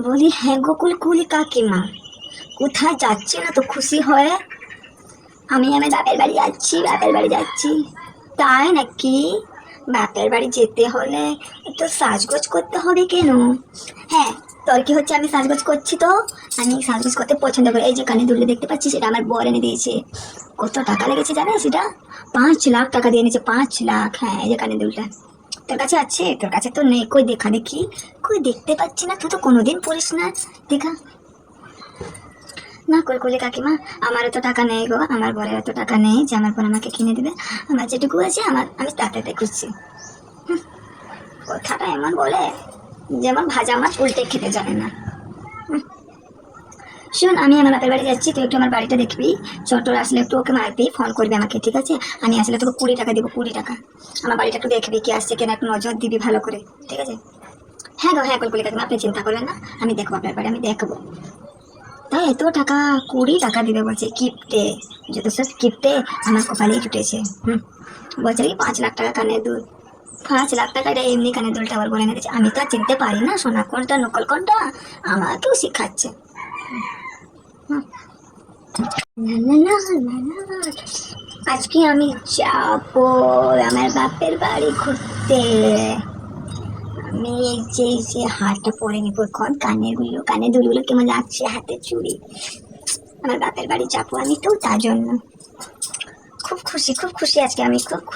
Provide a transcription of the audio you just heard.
বলি হ্যাঁ গোকুল কুলি কাকিমা, কোথায় যাচ্ছে না তো খুশি হয়ে? আমি আমার বাপের বাড়ি যাচ্ছি, বাপের বাড়ি যাচ্ছি। তাই নাকি? বাপের বাড়ি যেতে হলে একটু সাজগোজ করতে হবে কেন? হ্যাঁ, তোর কি হচ্ছে? আমি সাজগোজ করছি তো। আমি সাজগোজ করতে পছন্দ করি। এই যে কানে দুলটা দেখতে পাচ্ছি, সেটা আমার বর এনে দিয়েছে। কত টাকা লেগেছে জানিস সেটা? 5 লাখ টাকা দিয়ে নিয়েছে, 5 লাখ। হ্যাঁ, এই যে কানে দুলটা তোর কাছে আছে? তোর কাছে তো নেই, কই দেখা দেখি। কই দেখতে পাচ্ছি না, তুই তো কোনোদিন পড়িস না। দেখা না কলকলি কাকিমা, আমার এত টাকা নেই গো, আমার বরের এত টাকা নেই যে আমার পর আমাকে কিনে দেবে। আমার যেটুকু আছে আমি তাতে খুঁজছি। কথাটা এমন বলে যেমন ভাজা মাছ উল্টে খেতে জানে না। শোন, আমি আমার বাপের বাড়ি যাচ্ছি, তুই একটু আমার বাড়িটা দেখবি। চট্টর আসলে একটু ওকে মারবি, ফোন করবি আমাকে, ঠিক আছে? আমি আসলে তোকে 20 টাকা দেবো, 20 টাকা। আমার বাড়িটা একটু দেখবি, কি আসছে কিনা একটু নজর দিবি ভালো করে, ঠিক আছে? হ্যাঁ গো হ্যাঁ, কলকলি কাকিমা, আপনি চিন্তা করবেন না, আমি দেখবো আপনার বাড়ি, আমি দেখবো। তাই এত টাকা? 20 টাকা দিবে বলছে কিপ্টে। যত সব কিপ্টে আমার কপালেই জুটেছে। বলছে কি 5 লাখ টাকা কানের দুল। 5 লাখ টাকা এটা এমনি কানের দুলটা আবার বলে এনেছে। আমি তো আর চিনতে পারি না সোনা কোনটা নকল কোনটা, আমাকেও শিখাচ্ছে। হুম, না না না না না, আজকে আমি যাবো আমার বাপের বাড়ি ঘুরতে। আমি এই যে হারটা পরে নিবো এখন, কানের দুলগুলো কেমন লাগছে, হাতে চুড়ি। আমার বাপের বাড়ি যাবো আমি তো, তার জন্য খুব খুশি, খুব খুশি আজকে, আমি খুব খুশি।